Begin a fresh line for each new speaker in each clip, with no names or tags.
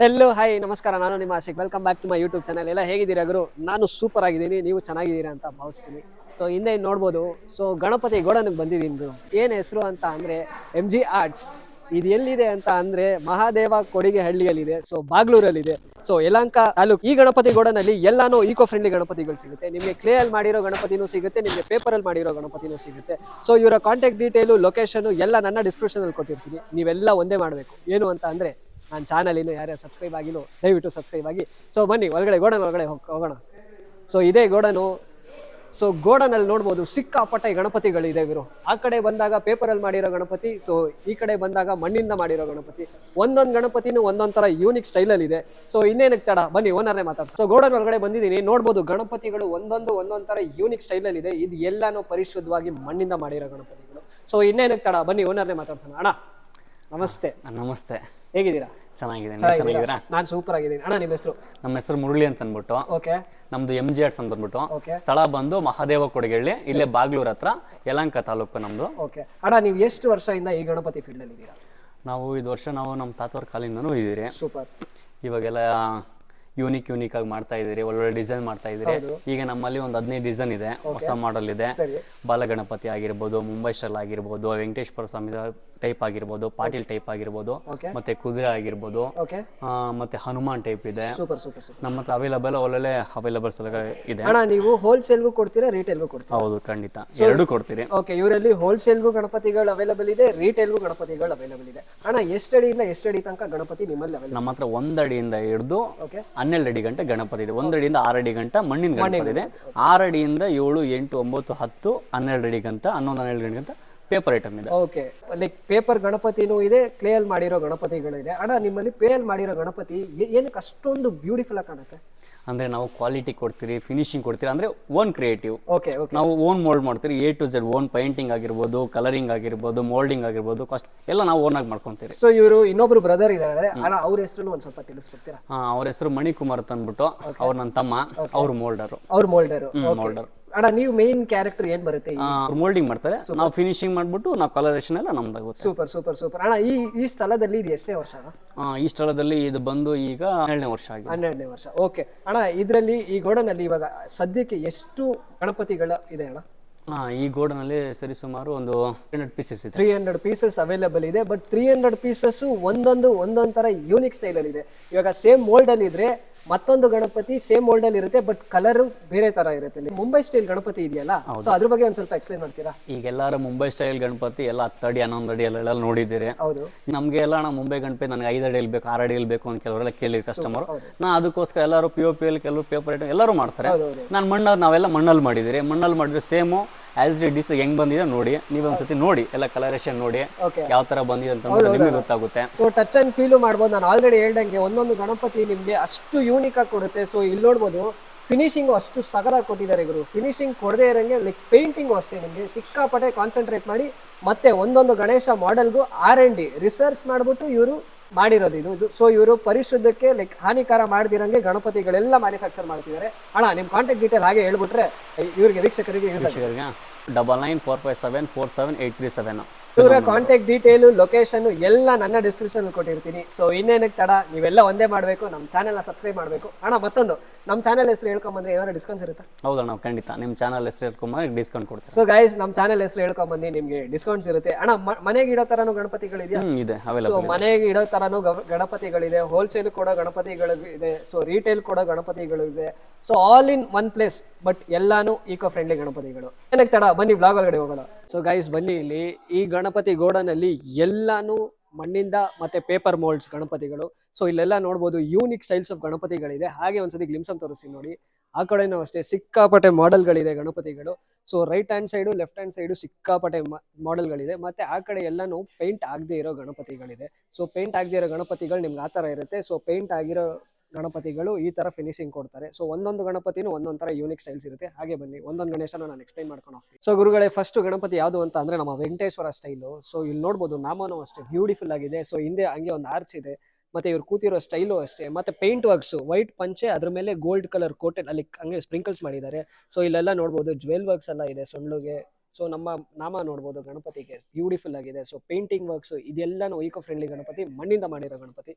Hello hi ನಮಸ್ಕಾರ, ನಾನು ನಿಮ್ಮ Ashik. Welcome back to my YouTube channel. ಎಲ್ಲ ಹೇಗಿದ್ದೀರಾ ಗುರು? ನಾನು ಸೂಪರ್ ಆಗಿದ್ದೀನಿ, ನೀವು ಚೆನ್ನಾಗಿದ್ದೀರಾ ಅಂತ ಭಾವಿಸ್ತೀನಿ. ಸೊ ಹಿಂದೆ ನೋಡ್ಬೋದು, ಸೊ ಗಣಪತಿ ಗೋಡನಿಗೆ ಬಂದಿದ್ದೀನಿ ಗುರು. ಏನು ಹೆಸರು ಅಂತ ಅಂದರೆ MG ಆರ್ಟ್ಸ್. ಇದು ಎಲ್ಲಿದೆ ಅಂತ ಅಂದರೆ ಮಹಾದೇವ ಕೊಡಿಗೆ ಹಳ್ಳಿಯಲ್ಲಿದೆ, ಸೊ ಬಾಗ್ಲೂರಲ್ಲಿದೆ. ಸೊ ಯಲಹಂಕ ತಾಲೂಕು. ಈ ಗಣಪತಿ ಗೋಡನಲ್ಲಿ ಎಲ್ಲಾನು ಈಕೋ ಫ್ರೆಂಡ್ಲಿ ಗಣಪತಿಗಳು ಸಿಗುತ್ತೆ. ನಿಮಗೆ ಕ್ಲೇ ಅಲ್ಲಿ ಮಾಡಿರೋ ಗಣಪತಿನೂ ಸಿಗುತ್ತೆ, ನಿಮಗೆ ಪೇಪರ್ ಅಲ್ಲಿ ಮಾಡಿರೋ ಗಣಪತಿನೂ ಸಿಗುತ್ತೆ. ಸೊ ಇವರ ಕಾಂಟ್ಯಾಕ್ಟ್ ಡೀಟೇಲು, ಲೊಕೇಶನ್ ಎಲ್ಲ ನನ್ನ ಡಿಸ್ಕ್ರಿಪ್ಷನ್ ಅಲ್ಲಿ ಕೊಟ್ಟಿರ್ತೀನಿ. ನೀವೆಲ್ಲ ಒಂದೇ ಮಾಡಬೇಕು. ಏನು ಅಂತ ಅಂದರೆ ನನ್ನ ಚಾನಲ್ ಇನ್ನು ಯಾರ್ಯಾರು ಸಬ್ಸ್ಕ್ರೈಬ್ ಆಗಿಲ್ಲ ದಯವಿಟ್ಟು ಸಬ್ಸ್ಕ್ರೈಬ್ ಆಗಿ. ಸೊ ಬನ್ನಿ ಗೋಡನ್ ಒಳಗಡೆ ಹೋಗೋಣ. ಸೊ ಇದೇ ಗೋಡನು. ಸೊ ಗೋಡನಲ್ಲಿ ನೋಡ್ಬೋದು ಸಿಕ್ಕಾಪಟ್ಟೆ ಗಣಪತಿಗಳಿದೆ ಇವರು. ಆ ಕಡೆ ಬಂದಾಗ ಪೇಪರಲ್ಲಿ ಮಾಡಿರೋ ಗಣಪತಿ, ಸೊ ಈ ಕಡೆ ಬಂದಾಗ ಮಣ್ಣಿಂದ ಮಾಡಿರೋ ಗಣಪತಿ. ಒಂದೊಂದು ಗಣಪತಿನೂ ಒಂದೊಂದು ಥರ ಯೂನಿಕ್ ಸ್ಟೈಲಲ್ಲಿ ಇದೆ. ಸೊ ಇನ್ನೇನಕ್ಕೆ ತಡ, ಬನ್ನಿ ಓನರ್ನೇ ಮಾತಾಡ್ಸ. ಸೊ ಗೋಡನ್ ಒಳಗಡೆ ಬಂದಿದ್ದೀನಿ, ನೋಡ್ಬೋದು ಗಣಪತಿಗಳು ಒಂದೊಂದು ಥರ ಯೂನಿಕ್ ಸ್ಟೈಲಲ್ಲಿ ಇದೆ. ಇದು ಎಲ್ಲಾನು ಪರಿಶುದ್ಧವಾಗಿ ಮಣ್ಣಿಂದ ಮಾಡಿರೋ ಗಣಪತಿಗಳು. ಸೊ ಇನ್ನೇನಕ್ಕೆ ತಡ, ಬನ್ನಿ ಓನರ್ನೇ ಮಾತಾಡ್ಸೋಣ. ಅಣ್ಣ ನಮಸ್ತೆ.
ನಮಸ್ತೆ,
ಹೇಗಿದ್ದೀರಾ?
ಚೆನ್ನಾಗಿದ್ದೀರಾ?
ನಾನು ಸೂಪರ್ ಆಗಿದ್ದೀನಿ. ಅಣ್ಣ ನಿಮ್ಮ ಹೆಸರು?
ನಮ್ಮ ಹೆಸರು ಮುರಳಿ ಅಂತ ಅಂದ್ಬಿಟ್ಟು.
ಓಕೆ.
ನಮ್ದು MG ಆರ್ಟ್ಸ್ ಅಂತ ಅಂದ್ಬಿಟ್ಟು.
ಓಕೆ.
ಸ್ಥಳ ಬಂದು ಮಹಾದೇವ ಕೊಡಗಳ್ಳಿ, ಇಲ್ಲೇ ಬಾಗ್ಲೂರ್ ಹತ್ರ, ಯಲಹಂಕ ತಾಲೂಕು ನಮ್ದು.
ಓಕೆ ಅಣ್ಣ, ನೀವು ಎಷ್ಟು ವರ್ಷದಿಂದ ಈ ಗಣಪತಿ ಫೀಲ್ಡ್ ಅಲ್ಲಿ ಇದ್ದೀರಾ?
ನಾವು ಇದು ವರ್ಷ ನಮ್ಮ ತಾತವ್ರ ಕಾಲಿಂದನೂ ಇದ್ದೀರಿ.
ಸೂಪರ್.
ಇವಾಗೆಲ್ಲ ಯೂನಿಕ್ ಆಗಿ ಮಾಡ್ತಾ ಇದೀರಿ, ಒಳ್ಳೊಳ್ಳೆ ಡಿಸೈನ್ ಮಾಡ್ತಾ ಇದೀರಿ. ಈಗ ನಮ್ಮಲ್ಲಿ ಒಂದು 15 ಡಿಸೈನ್ ಇದೆ, ಹೊಸ ಮಾಡೆಲ್ ಇದೆ. ಬಾಲಗಣಪತಿ ಆಗಿರ್ಬೋದು, ಮುಂಬೈ ಸ್ಟೈಲ್ ಆಗಿರ್ಬೋದು, ವೆಂಕಟೇಶ್ವರ ಸ್ವಾಮಿ ಟೈಪ್ ಆಗಿರ್ಬೋದು, ಪಾಟೀಲ್ ಟೈಪ್ ಆಗಿರ್ಬೋದು, ಮತ್ತೆ ಕುದುರೆ ಆಗಿರ್ಬೋದು, ಮತ್ತೆ ಹನುಮಾನ್ ಟೈಪ್ ಇದೆ. ನಮ್ಮ ಹತ್ರ ಒಳ್ಳೊಳ್ಳೆ ಅವೈಲಬಲ್ಸ್ ಇದೆ.
ಅಣ್ಣ ನೀವು ಹೋಲ್ಸೇಲ್ಗೂ ಕೊಡ್ತೀರಾ, ರಿಟೇಲ್ಗೂ ಕೊಡ್ತೀರಾ?
ಹೌದು, ಖಂಡಿತ ಎರಡು ಕೊಡ್ತೀರಿ.
ಓಕೆ, ಇವರಲ್ಲಿ ಹೋಲ್ಸೇಲ್ಗೂ ಗಣಪತಿಗಳು ಅವೈಲಬಲ್ ಇದೆ, ರಿಟೇಲ್ಗೂ ಗಣಪತಿಗಳು ಅವೈಲಬಲ್ ಇದೆ. ಅಣ್ಣ ಎಷ್ಟು ಅಡಿಯಿಂದ ಎಷ್ಟು ಅಡಿ ತನಕ ಗಣಪತಿ ನಿಮ್ಮಲ್ಲಿ ಅವೈಲಬಲ್?
ನಮ್ಮ ಹತ್ರ 1 ಅಡಿಯಿಂದ ಹಿಡಿದು 12 ಅಡಿ ಗಂಟೆ ಗಣಪತಿ ಇದೆ. 1 ಅಡಿಯಿಂದ 6 ಅಡಿ ಗಂಟ ಮಣ್ಣಿನ ಗಣಪತಿ ಇದೆ. 6 ಅಡಿಯಿಂದ 7, 8, 9, 10, 12 ಅಡಿ ಗಂಟ, 11, 12 ಅಡಿ ಗಂಟ ಪೇಪರ್ ಐಟಮ್ ಇದೆ.
ಓಕೆ, ಲೈಕ್ ಪೇಪರ್ ಗಣಪತಿನೂ ಇದೆ, ಕ್ಲೇ ಅಲ್ಲಿ ಮಾಡಿರೋ ಗಣಪತಿಗಳು ಇದೆ. ಅಣ್ಣ ನಿಮ್ಮಲ್ಲಿ ಕ್ಲೇ ಅಲ್ಲಿ ಮಾಡಿರೋ ಗಣಪತಿ ಏನಕ್ಕೆ ಅಷ್ಟೊಂದು ಬ್ಯೂಟಿಫುಲ್ ಆಗಿ ಕಾಣುತ್ತೆ?
ಅಂದ್ರೆ ನಾವು ಕ್ವಾಲಿಟಿ ಕೊಡ್ತೀರಿ, ಫಿನಿಶಿಂಗ್ ಕೊಡ್ತೀರಿ, ಅಂದ್ರೆ ಓನ್ ಕ್ರಿಯೇಟಿವ್.
ಓಕೆ.
ನಾವು ಓನ್ ಮೋಲ್ಡ್ ಮಾಡ್ತೀರಿ, A to Z. Own painting ಆಗಿರ್ಬೋದು, ಕಲರಿಂಗ್ ಆಗಿರ್ಬೋದು, ಮೋಲ್ಡಿಂಗ್ ಆಗಿರ್ಬೋದು, ಕಾಸ್ಟ್ ಎಲ್ಲ ನಾವು ಓನ್ ಆಗಿ ಮಾಡ್ಕೊಂತೀರಿ.
ಸೊ ಇವರು ಇನ್ನೊಬ್ರು ಬ್ರದರ್ ಇದ್ದಾರೆ, ಅಣ್ಣ ಅವ್ರ ಹೆಸರು ಒಂದ್ ಸ್ವಲ್ಪ ತಿಳಿಸ್ಬಿಡ್ತೀರಾ?
ಅವ್ರ ಹೆಸರು ಮಣಿಕುಮಾರ್ ಅಂತ ಅಂದ್ಬಿಟ್ಟು, ಅವ್ರ ನನ್ನ ತಮ್ಮ. ಅವ್ರು ಮೋಲ್ಡರು.
ಅಣ್ಣ ನೀವು ಮೇನ್ ಕ್ಯಾರೆಕ್ಟರ್ ಏನ್ ಬರುತ್ತೆ?
ಮೋಲ್ಡಿಂಗ್ ಮಾಡ್ತಾರೆ, ನಾವು ಫಿನಿಶಿಂಗ್ ಮಾಡ್ಬಿಟ್ಟು ನಾವು ಕಲರೇಷನ್ ಎಲ್ಲ ನಮ್ದಾಗುತ್ತೆ.
ಸೂಪರ್. ಅಣ್ಣ ಈ ಸ್ಥಳದಲ್ಲಿ ಇದು ಎಷ್ಟನೇ ವರ್ಷ?
ಈ ಸ್ಥಳದಲ್ಲಿ ಇದು ಬಂದು ಈಗ 12ನೇ ವರ್ಷ ಆಗಿದೆ.
12ನೇ ವರ್ಷ. ಓಕೆ ಅಣ್ಣ, ಇದರಲ್ಲಿ ಈ ಗೋಡನಲ್ಲಿ ಇವಾಗ ಸದ್ಯಕ್ಕೆ ಎಷ್ಟು ಗಣಪತಿಗಳ ಇದೆ ಅಣ್ಣ?
ಈ ಗೋಡನಲ್ಲಿ ಸರಿಸುಮಾರು ಒಂದು 300 ಪೀಸಸ್ ಇದೆ.
300 ಪೀಸಸ್ ಅವೈಲೇಬಲ್ ಇದೆ. ಬಟ್ 300 ಪೀಸಸ್ ಒಂದೊಂದು ತರ ಯೂನಿಕ್ ಸ್ಟೈಲ್ ಅಲ್ಲಿ ಇದೆ. ಇವಾಗ ಸೇಮ್ ಮೋಲ್ಡ್ ಅಲ್ಲಿ ಇದ್ರೆ ಮತ್ತೊಂದು ಗಣಪತಿ ಸೇಮ್ ಮೋಲ್ಡ್ ಅಲ್ಲಿ ಇರುತ್ತೆ, ಬಟ್ ಕಲರ್ ಬೇರೆ ತರ ಇರುತ್ತೆ. ಮುಂಬೈ ಸ್ಟೈಲ್ ಗಣಪತಿ ಇದೆಯಲ್ಲ, ಸೊ ಅದ್ರ ಬಗ್ಗೆ ಒಂದ್ ಸ್ವಲ್ಪ ಎಕ್ಸ್ಪ್ಲೈನ್ ಮಾಡ್ತೀರಾ?
ಈಗ ಎಲ್ಲಾರು ಮುಂಬೈ ಸ್ಟೈಲ್ ಗಣಪತಿ ಎಲ್ಲ 10 ಅಡಿ 11 ಅಡಿ ಎಲ್ಲ ನೋಡಿದ್ದೀರಿ.
ಹೌದು.
ನಮ್ಗೆ ಎಲ್ಲ ಮುಂಬೈ ಗಣಪತಿ ನನಗೆ 5 ಅಡಿಯಲ್ಲಿ ಬೇಕು, 6 ಅಡಿಯಲ್ಲಿ ಬೇಕು ಅಂತ ಕೆಲವರೆಲ್ಲ ಕೇಳಿ ಕಸ್ಟಮರ್. ನಾ ಅದಕ್ಕೋಸ್ಕರ ಎಲ್ಲರೂ POP ಅಲ್ಲಿ, ಕೆಲವರು ಪೇಪರ್ ಐಟಮ್ ಎಲ್ಲರೂ ಮಾಡ್ತಾರೆ. ನಾವೆಲ್ಲ ಮಣ್ಣಲ್ಲಿ ಮಾಡಿದಿರಿ. ಮಣ್ಣಲ್ಲಿ ಮಾಡಿದ್ರೆ ಸೇಮು ಆಸ್ ಇಟ್ ಇಸ್ ಹೆಂಗ್ ಬಂದಿದೆ ನೋಡಿ, ನೀವು ಒಂದ್ಸತಿ ನೋಡಿ, ಎಲ್ಲ ಕಲರೇಷನ್ ನೋಡಿ ಯಾವ ತರ ಬಂದಿದೆ ಅಂತ ನಿಮಗೆ ಗೊತ್ತಾಗುತ್ತೆ.
ಸೊ ಟಚ್ ಅಂಡ್ ಫೀಲ್ ಮಾಡ್ಬೋದು. ನಾನು ಆಲ್ರೆಡಿ ಹೇಳ್ದಂಗೆ ಒಂದೊಂದು ಗಣಪತಿ ನಿಮ್ಗೆ ಅಷ್ಟು ಯೂನಿಕ್ ಆಗಿ ಕೊಡುತ್ತೆ. ಸೊ ಇಲ್ಲಿ ನೋಡ್ಬೋದು ಫಿನಿಶಿಂಗ್ ಅಷ್ಟು ಸಗರಾಗಿ ಕೊಟ್ಟಿದ್ದಾರೆ ಇವರು. ಫಿನಿಶಿಂಗ್ ಕೊಡದೇ ಇರಂಗೆ ಲೈಕ್ ಪೇಂಟಿಂಗು ಅಷ್ಟೇ ನಿಮಗೆ ಸಿಕ್ಕಾಪಟ್ಟೆ ಕಾನ್ಸಂಟ್ರೇಟ್ ಮಾಡಿ, ಮತ್ತೆ ಒಂದೊಂದು ಗಣೇಶ ಮಾಡೆಲ್ಗೂ R&D ರಿಸರ್ಚ್ ಮಾಡ್ಬಿಟ್ಟು ಇವರು ಮಾಡಿರೋದು ಇದು. ಸೊ ಇವರು ಪರಿಶುದ್ಧಕ್ಕೆ ಲೈಕ್ ಹಾನಿಕಾರ ಮಾಡದಿರಂಗೆ ಗಣಪತಿಗಳೆಲ್ಲ ಮ್ಯಾನುಫ್ಯಾಕ್ಚರ್ ಮಾಡ್ತಿದ್ದಾರೆ. ಅಣ್ಣ ನಿಮ್ ಕಾಂಟ್ಯಾಕ್ಟ್ ಡೀಟೇಲ್ ಹಾಗೆ ಹೇಳ್ಬಿಟ್ರೆ ಇವ್ರಿಗೆ ವೀಕ್ಷಕರಿಗೆ
9945747837
ಇವರ ಕಾಂಟ್ಯಾಕ್ಟ್ ಡೀಟೇಲು, ಲೊಕೇಶನ್ ಎಲ್ಲ ನನ್ನ ಡಿಸ್ಕ್ರಿಪ್ಷನ್ ಕೊಟ್ಟಿರ್ತೀನಿ. ಸೊ ಇನ್ನೇನಕ್ಕೆ ತಡ, ನೀವೆಲ್ಲ ಒಂದೇ ಮಾಡಬೇಕು, ನಮ್ಮ ಚಾನೆಲ್ನ ಸಬ್ಸ್ಕ್ರೈಬ್ ಮಾಡಬೇಕು. ಅಣ್ಣ ಮತ್ತೊಂದು, ನಮ್ಮ ಚಾನೆಲ್ ಹೆಸರು ಹೇಳ್ಕೊಂಬಂದ್ರೆ ಏನಾದ್ರು ಡಿಸ್ಕೌಂಟ್ಸ್ ಇರುತ್ತೆ?
ಹೌದಣ್ಣ, ಖಂಡಿತ ನಿಮ್ಮ ಚಾನಲ್ ಹೆಸರು ಹೇಳ್ಕೊಂಬಂದ್ರೆ ಡಿಸ್ಕೌಂಟ್ ಕೊಡ್ತೀವಿ.
ಸೊ ಗೈಸ್, ನಮ್ಮ ಚಾನೆಲ್ ಹೆಸರು ಹೇಳ್ಕೊಂಬಂದು ನಿಮಗೆ ಡಿಸ್ಕೌಂಟ್ಸ್ ಇರುತ್ತೆ. ಅಣ್ಣ ಮನೆಗೆ ಇಡೋ ತರನು ಗಣಪತಿಗಳಿದೆಯಾ?
ಇದೆ,
ಸೊ ಮನೆಗೆ ಇಡೋ ತರನು ಗಣಪತಿಗಳಿದೆ, ಹೋಲ್ಸೇಲ್ ಕೊಡೋ ಗಣಪತಿಗಳು ಇದೆ, ಸೊ ರಿಟೇಲ್ ಕೊಡೋ ಗಣಪತಿಗಳು ಇದೆ. So all in one place, but ಎಲ್ಲಾನು ಈಕೋ ಫ್ರೆಂಡ್ಲಿ ಗಣಪತಿಗಳು. ಏನಕ್ಕೆ ತಡ, ಬನ್ನಿ ಬ್ಲಾಗ್ ಒಳಗಡೆ ಹೋಗೋಣ. ಸೊ ಗೈಸ್ ಬನ್ನಿ, ಇಲ್ಲಿ ಈ ಗಣಪತಿ ಗೋಡನಲ್ಲಿ ಎಲ್ಲಾನು ಮಣ್ಣಿಂದ ಮತ್ತೆ ಪೇಪರ್ ಮೋಲ್ಡ್ಸ್ ಗಣಪತಿಗಳು. ಸೊ ಇಲ್ಲೆಲ್ಲ ನೋಡ್ಬೋದು ಯೂನಿಕ್ ಸ್ಟೈಲ್ಸ್ ಆಫ್ ಗಣಪತಿಗಳಿದೆ. ಹಾಗೆ ಒಂದ್ಸತಿ ಗ್ಲಿಮ್ಸ್ ಅಂತ ತೋರಿಸ್ತೀನಿ ನೋಡಿ. ಆ ಕಡೆನೂ ಅಷ್ಟೇ ಸಿಕ್ಕಾಪಟ್ಟೆ ಮಾಡೆಲ್ಗಳಿದೆ ಗಣಪತಿಗಳು. So right hand side, left hand side ಸಿಕ್ಕಾಪಟ್ಟೆ ಮಾಡೆಲ್ಗಳಿದೆ. ಮತ್ತೆ ಆ ಕಡೆ ಎಲ್ಲಾನು ಪೇಂಟ್ ಆಗದೆ ಇರೋ ಗಣಪತಿಗಳಿದೆ. ಸೊ ಪೇಂಟ್ ಆಗದೆ ಇರೋ ಗಣಪತಿಗಳು ನಿಮ್ಗೆ ಆ ತರ ಇರುತ್ತೆ. ಸೊ ಪೇಂಟ್ ಆಗಿರೋ ಗಣಪತಿಗಳು ಈ ತರ ಫಿನಿಶಿಂಗ್ ಕೊಡ್ತಾರೆ. ಸೊ ಒಂದೊಂದು ಗಣಪತಿನೂ ಒಂದೊಂದು ತರ ಯೂನಿಕ್ ಸ್ಟೈಲ್ಸ್ ಇರುತ್ತೆ. ಹಾಗೆ ಬನ್ನಿ ಒಂದೊಂದು ಗಣೇಶನ ನಾನು ಎಕ್ಸ್ಪ್ಲೈನ್ ಮಾಡ್ಕೊಂಡು ಹೋಗ್ತೀನಿ. ಸೊ ಗುರುಗಳೇ, ಫಸ್ಟ್ ಗಣಪತಿ ಯಾವುದು ಅಂತ ಅಂದ್ರೆ ನಮ್ಮ ವೆಂಕಟೇಶ್ವರ ಸ್ಟೈಲು. ಸೊ ಇಲ್ಲಿ ನೋಡ್ಬೋದು ನಾಮನೂ ಅಷ್ಟೇ ಬ್ಯೂಟಿಫುಲ್ ಆಗಿದೆ. ಸೊ ಹಿಂದೆ ಹಂಗೆ ಒಂದು ಆರ್ಚ್ ಇದೆ, ಮತ್ತೆ ಇವ್ರು ಕೂತಿರೋ ಸ್ಟೈಲು ಅಷ್ಟೇ. ಮತ್ತೆ ಪೇಂಟ್ ವರ್ಕ್ಸ್, ವೈಟ್ ಪಂಚೆ, ಅದ್ರ ಮೇಲೆ ಗೋಲ್ಡ್ ಕಲರ್ ಕೋಟೆಡ್ ಅಲ್ಲಿ ಹಂಗೆ ಸ್ಪ್ರಿಂಕಲ್ಸ್ ಮಾಡಿದ್ದಾರೆ. ಸೊ ಇಲ್ಲೆಲ್ಲ ನೋಡ್ಬೋದು ಜ್ವೆಲ್ ವರ್ಕ್ಸ್ ಎಲ್ಲ ಇದೆ, ಸೊಂಡ್ಲುಗೆ ಸೊ ನಮ್ಮ ನಾಮ ನೋಡ್ಬೋದು ಗಣಪತಿಗೆ ಬ್ಯೂಟಿಫುಲ್ ಆಗಿದೆ. ಸೊ ಪೇಂಟಿಂಗ್ ವರ್ಕ್ಸ್ ಇದೆಲ್ಲಾನು ಈಕೋ ಫ್ರೆಂಡ್ಲಿ ಗಣಪತಿ, ಮಣ್ಣಿಂದ ಮಾಡಿರೋ ಗಣಪತಿ.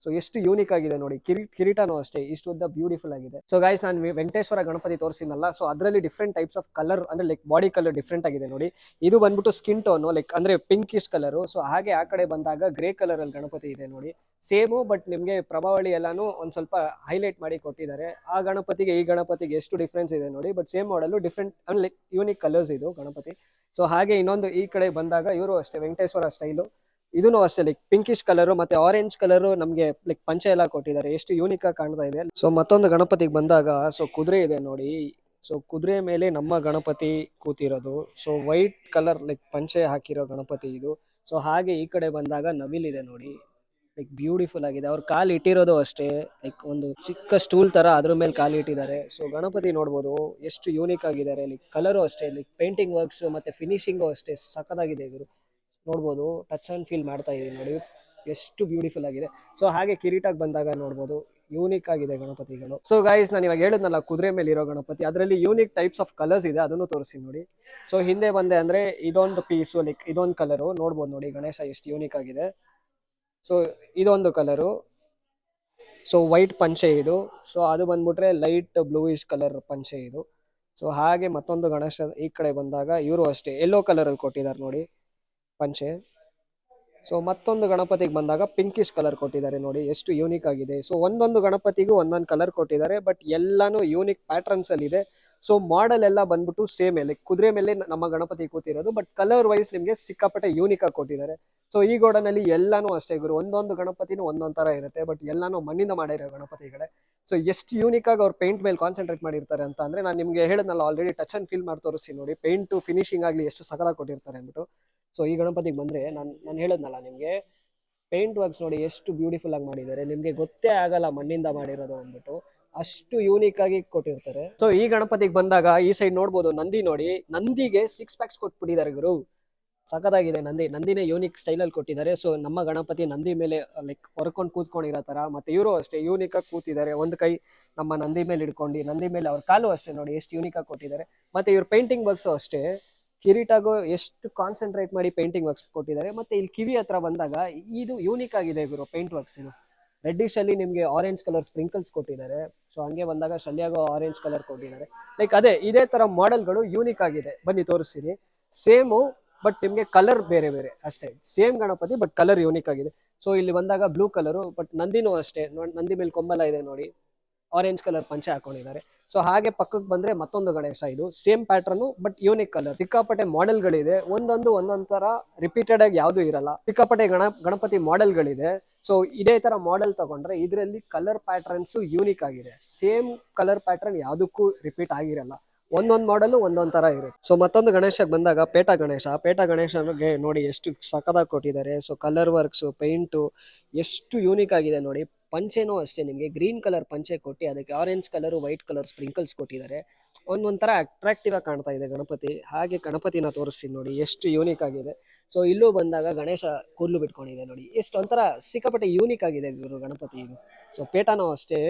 ಸೊ ಎಷ್ಟು ಯೂನಿಕ್ ಆಗಿದೆ ನೋಡಿ. ಕಿರೀಟನೂ ಅಷ್ಟೇ ಇಷ್ಟು ಉದ್ದ ಬ್ಯೂಟಿಫುಲ್ ಆಗಿದೆ. ಸೊ ಗೈಸ್, ನಾನು ವೆಂಕಟೇಶ್ವರ ಗಣಪತಿ ತೋರಿಸಿನಲ್ಲ, ಸೊ ಅದರಲ್ಲಿ ಡಿಫ್ರೆಂಟ್ ಟೈಪ್ಸ್ ಆಫ್ ಕಲರ್ ಅಂದ್ರೆ ಲೈಕ್ ಬಾಡಿ ಕಲರ್ ಡಿಫ್ರೆಂಟ್ ಆಗಿದೆ ನೋಡಿ. ಇದು ಬಂದ್ಬಿಟ್ಟು ಸ್ಕಿನ್ ಟೋನ್ ಲೈಕ್ ಅಂದ್ರೆ ಪಿಂಕಿಶ್ ಕಲರ್. ಸೊ ಹಾಗೆ ಆ ಕಡೆ ಬಂದಾಗ ಗ್ರೇ ಕಲರ್ ಅಲ್ಲಿ ಗಣಪತಿ ಇದೆ ನೋಡಿ, ಸೇಮು. ಬಟ್ ನಿಮ್ಗೆ ಪ್ರಭಾವಳಿ ಎಲ್ಲಾನು ಒಂದ್ ಸ್ವಲ್ಪ ಹೈಲೈಟ್ ಮಾಡಿ ಕೊಟ್ಟಿದ್ದಾರೆ. ಆ ಗಣಪತಿಗೆ ಈ ಗಣಪತಿಗೆ ಎಷ್ಟು ಡಿಫ್ರೆನ್ಸ್ ಇದೆ ನೋಡಿ. But same model different like unique colours ಇದು ಗಣಪತಿ. ಸೊ ಹಾಗೆ ಇನ್ನೊಂದು ಈ ಕಡೆ ಬಂದಾಗ ಇವರು ಅಷ್ಟೇ ವೆಂಕಟೇಶ್ವರ ಸ್ಟೈಲು. ಇದೂ ಅಷ್ಟೇ ಲೈಕ್ ಪಿಂಕಿಶ್ ಕಲರ್ ಮತ್ತೆ ಆರೆಂಜ್ ಕಲರ್ ನಮ್ಗೆ ಲೈಕ್ ಪಂಚೆ ಎಲ್ಲ ಕೊಟ್ಟಿದ್ದಾರೆ, ಎಷ್ಟು ಯೂನಿಕ್ ಆಗಿ ಕಾಣ್ತಾ ಇದೆ. ಸೊ ಮತ್ತೊಂದು ಗಣಪತಿಗೆ ಬಂದಾಗ ಸೊ ಕುದುರೆ ಇದೆ ನೋಡಿ. ಸೊ ಕುದುರೆ ಮೇಲೆ ನಮ್ಮ ಗಣಪತಿ ಕೂತಿರೋದು. ಸೊ ವೈಟ್ ಕಲರ್ ಲೈಕ್ ಪಂಚೆ ಹಾಕಿರೋ ಗಣಪತಿ ಇದು. ಸೊ ಹಾಗೆ ಈ ಕಡೆ ಬಂದಾಗ ನವಿಲಿದೆ ನೋಡಿ, ಲೈಕ್ ಬ್ಯೂಟಿಫುಲ್ ಆಗಿದೆ. ಅವ್ರ ಕಾಲು ಇಟ್ಟಿರೋದು ಅಷ್ಟೇ ಲೈಕ್ ಒಂದು ಚಿಕ್ಕ ಸ್ಟೂಲ್ ತರ ಅದ್ರ ಮೇಲೆ ಕಾಲು ಇಟ್ಟಿದ್ದಾರೆ. ಸೊ ಗಣಪತಿ ನೋಡ್ಬೋದು ಎಷ್ಟು ಯೂನಿಕ್ ಆಗಿದ್ದಾರೆ. ಲೈಕ್ ಕಲರು ಅಷ್ಟೇ, ಲೈಕ್ ಪೇಂಟಿಂಗ್ ವರ್ಕ್ಸ್ ಮತ್ತೆ ಫಿನಿಶಿಂಗು ಅಷ್ಟೇ ಸಖತ್ತಾಗಿದೆ. ಇವರು ನೋಡ್ಬೋದು, ಟಚ್ ಅಂಡ್ ಫೀಲ್ ಮಾಡ್ತಾ ಇದೀನಿ ನೋಡಿ, ಎಷ್ಟು ಬ್ಯೂಟಿಫುಲ್ ಆಗಿದೆ. ಸೊ ಹಾಗೆ ಕಿರೀಟಕ್ಕೆ ಬಂದಾಗ ನೋಡ್ಬೋದು ಯೂನಿಕ್ ಆಗಿದೆ ಗಣಪತಿಗಳು. ಸೊ ಗೈಸ್, ನಾನು ಇವಾಗ ಹೇಳಿದ್ನಲ್ಲ ಕುದುರೆ ಮೇಲೆ ಇರೋ ಗಣಪತಿ, ಅದರಲ್ಲಿ ಯೂನಿಕ್ ಟೈಪ್ಸ್ ಆಫ್ ಕಲರ್ಸ್ ಇದೆ, ಅದನ್ನು ತೋರಿಸಿ ನೋಡಿ. ಸೊ ಹಿಂದೆ ಬಂದೆ ಅಂದ್ರೆ ಇದೊಂದು ಪೀಸು ಲೈಕ್ ಇದೊಂದು ಕಲರು ನೋಡ್ಬೋದು ನೋಡಿ, ಗಣೇಶ ಎಷ್ಟು ಯೂನಿಕ್ ಆಗಿದೆ. ಸೊ ಇದೊಂದು ಕಲರು, ಸೊ ವೈಟ್ ಪಂಚೆ ಇದು. ಸೊ ಅದು ಬಂದ್ಬಿಟ್ರೆ ಲೈಟ್ ಬ್ಲೂಯಿಶ್ ಕಲರ್ ಪಂಚೆ ಇದು. ಸೊ ಹಾಗೆ ಮತ್ತೊಂದು ಗಣೇಶ ಈ ಕಡೆ ಬಂದಾಗ ಇವರು ಅಷ್ಟೇ ಯೆಲ್ಲೋ ಕಲರ್ ಅಲ್ಲಿ ಕೊಟ್ಟಿದ್ದಾರೆ ನೋಡಿ ಪಂಚೆ. ಸೊ ಮತ್ತೊಂದು ಗಣಪತಿಗೆ ಬಂದಾಗ ಪಿಂಕಿಶ್ ಕಲರ್ ಕೊಟ್ಟಿದ್ದಾರೆ ನೋಡಿ, ಎಷ್ಟು ಯೂನಿಕ್ ಆಗಿದೆ. ಸೊ ಒಂದೊಂದು ಗಣಪತಿಗೂ ಒಂದೊಂದು ಕಲರ್ ಕೊಟ್ಟಿದ್ದಾರೆ, ಬಟ್ ಎಲ್ಲಾನು ಯೂನಿಕ್ ಪ್ಯಾಟರ್ನ್ಸ್ ಅಲ್ಲಿ ಇದೆ. ಸೊ ಮಾಡೆಲ್ ಎಲ್ಲ ಬಂದ್ಬಿಟ್ಟು ಸೇಮ್ ಲೈಕ್ ಕುದುರೆ ಮೇಲೆ ನಮ್ಮ ಗಣಪತಿ ಕೂತಿರೋದು, ಬಟ್ ಕಲರ್ ವೈಸ್ ನಿಮ್ಗೆ ಸಿಕ್ಕಾಪಟ್ಟೆ ಯೂನಿಕ್ ಆಗಿ ಕೊಟ್ಟಿದ್ದಾರೆ. ಸೊ ಈ ಗೋಡನಲ್ಲಿ ಎಲ್ಲಾನು ಅಷ್ಟೇ ಗುರು, ಒಂದೊಂದು ಗಣಪತಿನೂ ಒಂದೊಂದ್ ತರ ಇರುತ್ತೆ, ಬಟ್ ಎಲ್ಲಾನು ಮಣ್ಣಿಂದ ಮಾಡಿರೋ ಗಣಪತಿಗಳೇ. ಸೊ ಎಷ್ಟು ಯೂನಿಕ್ ಆಗಿ ಅವ್ರು ಪೇಂಟ್ ಮೇಲೆ ಕಾನ್ಸಂಟ್ರೇಟ್ ಮಾಡಿರ್ತಾರೆ ಅಂತ ಅಂದ್ರೆ, ನಾನು ನಿಮ್ಗೆ ಹೇಳಿದ್ನಲ್ಲ ಆಲ್ರೆಡಿ, ಟಚ್ ಅಂಡ್ ಫೀಲ್ ಮಾಡಿ ತೋರಿಸಿ ನೋಡಿ, ಪೇಂಟ್ ಫಿನಿಶಿಂಗ್ ಆಗ್ಲಿ ಎಷ್ಟು ಸಕಲಾಗಿ ಕೊಟ್ಟಿರ್ತಾರೆ ಅಂದ್ಬಿಟ್ಟು. ಸೊ ಈ ಗಣಪತಿಗೆ ಬಂದ್ರೆ ನಾನು ಹೇಳಿದ್ನಲ್ಲ ನಿಮ್ಗೆ, ಪೇಂಟ್ ವರ್ಕ್ಸ್ ನೋಡಿ ಎಷ್ಟು ಬ್ಯೂಟಿಫುಲ್ ಆಗಿ ಮಾಡಿದ್ದಾರೆ, ನಿಮ್ಗೆ ಗೊತ್ತೇ ಆಗಲ್ಲ ಮಣ್ಣಿಂದ ಮಾಡಿರೋದು ಅಂದ್ಬಿಟ್ಟು, ಅಷ್ಟು ಯೂನಿಕ್ ಆಗಿ ಕೊಟ್ಟಿರ್ತಾರೆ. ಸೊ ಈ ಗಣಪತಿಗೆ ಬಂದಾಗ ಈ ಸೈಡ್ ನೋಡ್ಬೋದು ನಂದಿ ನೋಡಿ, ನಂದಿಗೆ 6 ಪ್ಯಾಕ್ಸ್ ಕೊಟ್ಬಿಟ್ಟಿದ್ದಾರೆ ಗುರು, ಸಖತ್ತಾಗಿದೆ. ನಂದಿನೇ ಯೂನಿಕ್ ಸ್ಟೈಲ್ ಅಲ್ಲಿ ಕೊಟ್ಟಿದ್ದಾರೆ. ಸೊ ನಮ್ಮ ಗಣಪತಿ ನಂದಿ ಮೇಲೆ ಲೈಕ್ ಹೊರ್ಕೊಂಡು ಕೂತ್ಕೊಂಡಿರೋ ತರ, ಮತ್ತೆ ಇವರು ಅಷ್ಟೇ ಯೂನಿಕ್ ಆಗಿ ಕೂತಿದ್ದಾರೆ, ಒಂದು ಕೈ ನಮ್ಮ ನಂದಿ ಮೇಲೆ ಇಟ್ಕೊಂಡು, ನಂದಿ ಮೇಲೆ ಅವ್ರ ಕಾಲು ಅಷ್ಟೇ ನೋಡಿ ಎಷ್ಟು ಯೂನಿಕ್ ಆಗಿ ಕೊಟ್ಟಿದ್ದಾರೆ. ಮತ್ತೆ ಇವ್ರ ಪೇಂಟಿಂಗ್ ವರ್ಕ್ಸ್ ಅಷ್ಟೇ, ಕಿರೀಟಗೂ ಎಷ್ಟು ಕಾನ್ಸಂಟ್ರೇಟ್ ಮಾಡಿ ಪೇಂಟಿಂಗ್ ವರ್ಕ್ಸ್ ಕೊಟ್ಟಿದ್ದಾರೆ. ಮತ್ತೆ ಇಲ್ಲಿ ಕಿವಿ ಹತ್ರ ಬಂದಾಗ ಇದು ಯೂನಿಕ್ ಆಗಿದೆ ಗುರು ಪೇಂಟ್ ವರ್ಕ್ಸ್. ಇದು ರೆಡ್ಡಿಶ್ ಅಲ್ಲಿ ನಿಮ್ಗೆ ಆರೆಂಜ್ ಕಲರ್ ಸ್ಪ್ರಿಂಕಲ್ಸ್ ಕೊಟ್ಟಿದ್ದಾರೆ. ಸೊ ಹಂಗೆ ಬಂದಾಗ ಶಲ್ಯಾಗೋ ಆರೆಂಜ್ ಕಲರ್ ಕೊಟ್ಟಿದ್ದಾರೆ. ಲೈಕ್ ಅದೇ ಇದೇ ತರ ಮಾಡೆಲ್ಗಳು ಯೂನಿಕ್ ಆಗಿದೆ, ಬನ್ನಿ ತೋರಿಸ್ತೀನಿ. ಸೇಮು, ಬಟ್ ನಿಮ್ಗೆ ಕಲರ್ ಬೇರೆ ಬೇರೆ ಅಷ್ಟೇ. Same Ganapati but colour unique ಆಗಿದೆ. ಸೊ ಇಲ್ಲಿ ಬಂದಾಗ ಬ್ಲೂ ಕಲರು, ಬಟ್ ನಂದಿನೂ ಅಷ್ಟೇ, ನಂದಿ ಮೇಲೆ ಕೊಂಬಲ ಇದೆ ನೋಡಿ, ಆರೆಂಜ್ ಕಲರ್ ಪಂಚೆ ಹಾಕೊಂಡಿದ್ದಾರೆ. ಸೊ ಹಾಗೆ ಪಕ್ಕಕ್ಕೆ ಬಂದ್ರೆ ಮತ್ತೊಂದು ಗಣೇಶ, ಇದು same pattern but unique colour. ಸಿಕ್ಕಾಪಟ್ಟೆ ಮಾಡೆಲ್ಗಳಿದೆ, ಒಂದೊಂದ್ ತರ ರಿಪೀಟೆಡ್ ಆಗಿ ಯಾವ್ದು ಇರಲ್ಲ. ಸಿಕ್ಕಾಪಟ್ಟೆ ಗಣಪತಿ ಮಾಡೆಲ್ಗಳಿದೆ. ಸೊ ಇದೇ ತರ ಮಾಡೆಲ್ ತಗೊಂಡ್ರೆ ಇದರಲ್ಲಿ ಕಲರ್ ಪ್ಯಾಟರ್ನ್ಸ್ ಯೂನಿಕ್ ಆಗಿದೆ. ಸೇಮ್ ಕಲರ್ ಪ್ಯಾಟರ್ನ್ ಯಾವ್ದಕ್ಕೂ ರಿಪೀಟ್ ಆಗಿರಲ್ಲ, ಒಂದೊಂದ್ ಮಾಡೆಲ್ ಒಂದೊಂದ್ ತರ ಇರುತ್ತೆ. ಸೊ ಮತ್ತೊಂದು ಗಣೇಶಕ್ಕೆ ಬಂದಾಗ ಪೇಟ ಗಣೇಶನಿಗೆ ನೋಡಿ ಎಷ್ಟು ಸಖತ್ತಾಗಿ ಕೊಟ್ಟಿದ್ದಾರೆ. ಸೊ ಕಲರ್ ವರ್ಕ್ಸ್, ಪೇಂಟು ಎಷ್ಟು ಯೂನಿಕ್ ಆಗಿದೆ ನೋಡಿ. ಪಂಚೆನೂ ಅಷ್ಟೇ, ನಿಮಗೆ ಗ್ರೀನ್ ಕಲರ್ ಪಂಚೆ ಕೊಟ್ಟು ಅದಕ್ಕೆ orange colour white colour sprinkles ಕೊಟ್ಟಿದ್ದಾರೆ. ಒಂದೊಂಥರ ಅಟ್ರಾಕ್ಟಿವ್ ಆಗಿ ಕಾಣ್ತಾ ಇದೆ ಗಣಪತಿ. ಹಾಗೆ ಗಣಪತಿನ ತೋರಿಸ್ತೀನಿ ನೋಡಿ, ಎಷ್ಟು ಯೂನಿಕ್ ಆಗಿದೆ. ಸೊ ಇಲ್ಲೂ ಬಂದಾಗ ಗಣೇಶ ಕೂದಲು ಬಿಟ್ಕೊಂಡಿದೆ ನೋಡಿ, ಎಷ್ಟು ಒಂಥರ ಸಿಕ್ಕಾಪಟ್ಟೆ ಯೂನಿಕ್ ಆಗಿದೆ ಗುರು ಗಣಪತಿ ಇದು. ಸೊ ಪೇಟನೂ ಅಷ್ಟೇ,